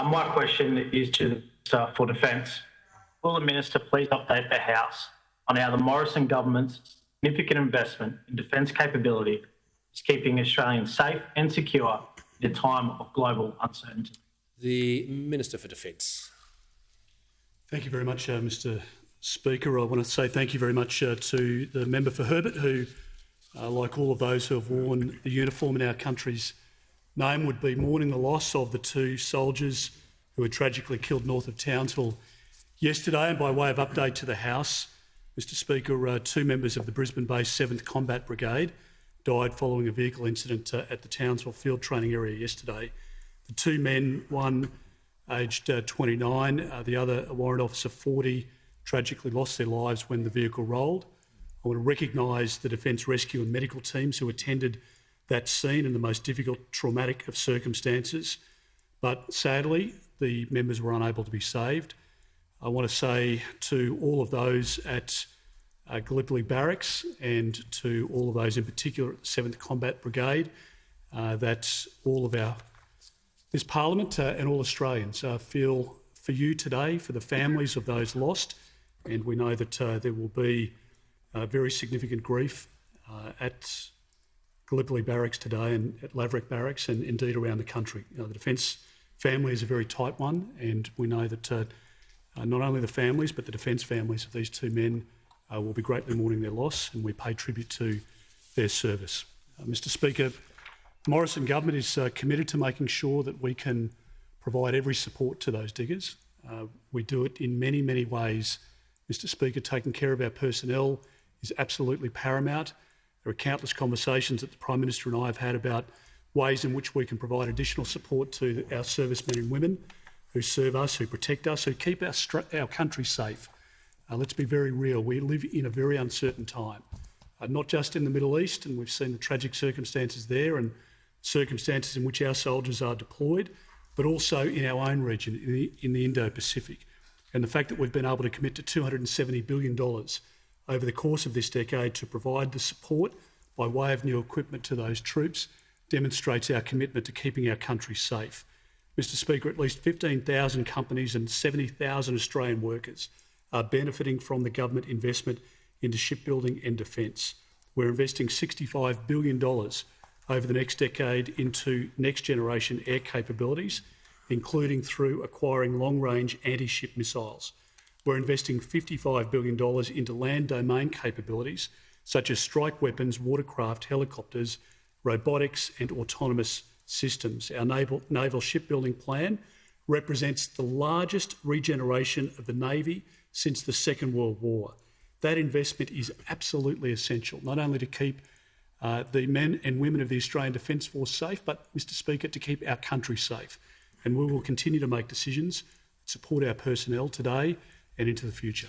My question is to the Minister for Defence. Will the Minister please update the House on how the Morrison government's significant investment in defence capability is keeping Australians safe and secure in a time of global uncertainty? The Minister for Defence. Thank you very much, Mr Speaker. I want to say thank you very much to the member for Herbert, who, like all of those who have worn the uniform in our country's name, would be mourning the loss of the two soldiers who were tragically killed north of Townsville yesterday. And by way of update to the House, Mr Speaker, two members of the Brisbane-based 7th Combat Brigade died following a vehicle incident at the Townsville field training area yesterday. The two men, one aged 29, the other a warrant officer 40, tragically lost their lives when the vehicle rolled. I want to recognise the Defence Rescue and medical teams who attended that scene in the most difficult, traumatic of circumstances. But sadly, the members were unable to be saved. I want to say to all of those at Gallipoli Barracks and to all of those in particular at the 7th Combat Brigade that all of this Parliament and all Australians feel for you today, for the families of those lost, and we know that there will be very significant grief at Gallipoli Barracks today and at Laverick Barracks and indeed around the country. The Defence family is a very tight one, and we know that not only the families but the Defence families of these two men will be greatly mourning their loss, and we pay tribute to their service. Mr Speaker, the Morrison government is committed to making sure that we can provide every support to those diggers. We do it in many, many ways. Mr Speaker, taking care of our personnel is absolutely paramount. There are countless conversations that the Prime Minister and I have had about ways in which we can provide additional support to our servicemen and women who serve us, who protect us, who keep our country safe. Let's be very real. We live in a very uncertain time, not just in the Middle East, and we've seen the tragic circumstances there and circumstances in which our soldiers are deployed, but also in our own region, in the Indo-Pacific. And the fact that we've been able to commit to $270 billion over the course of this decade to provide the support by way of new equipment to those troops demonstrates our commitment to keeping our country safe. Mr Speaker, at least 15,000 companies and 70,000 Australian workers are benefiting from the government investment into shipbuilding and defence. We're investing $65 billion over the next decade into next-generation air capabilities, including through acquiring long-range anti-ship missiles. We're investing $55 billion into land domain capabilities, such as strike weapons, watercraft, helicopters, robotics and autonomous systems. Our naval shipbuilding plan represents the largest regeneration of the Navy since the Second World War. That investment is absolutely essential, not only to keep the men and women of the Australian Defence Force safe, but, Mr Speaker, to keep our country safe. And we will continue to make decisions that support our personnel today and into the future.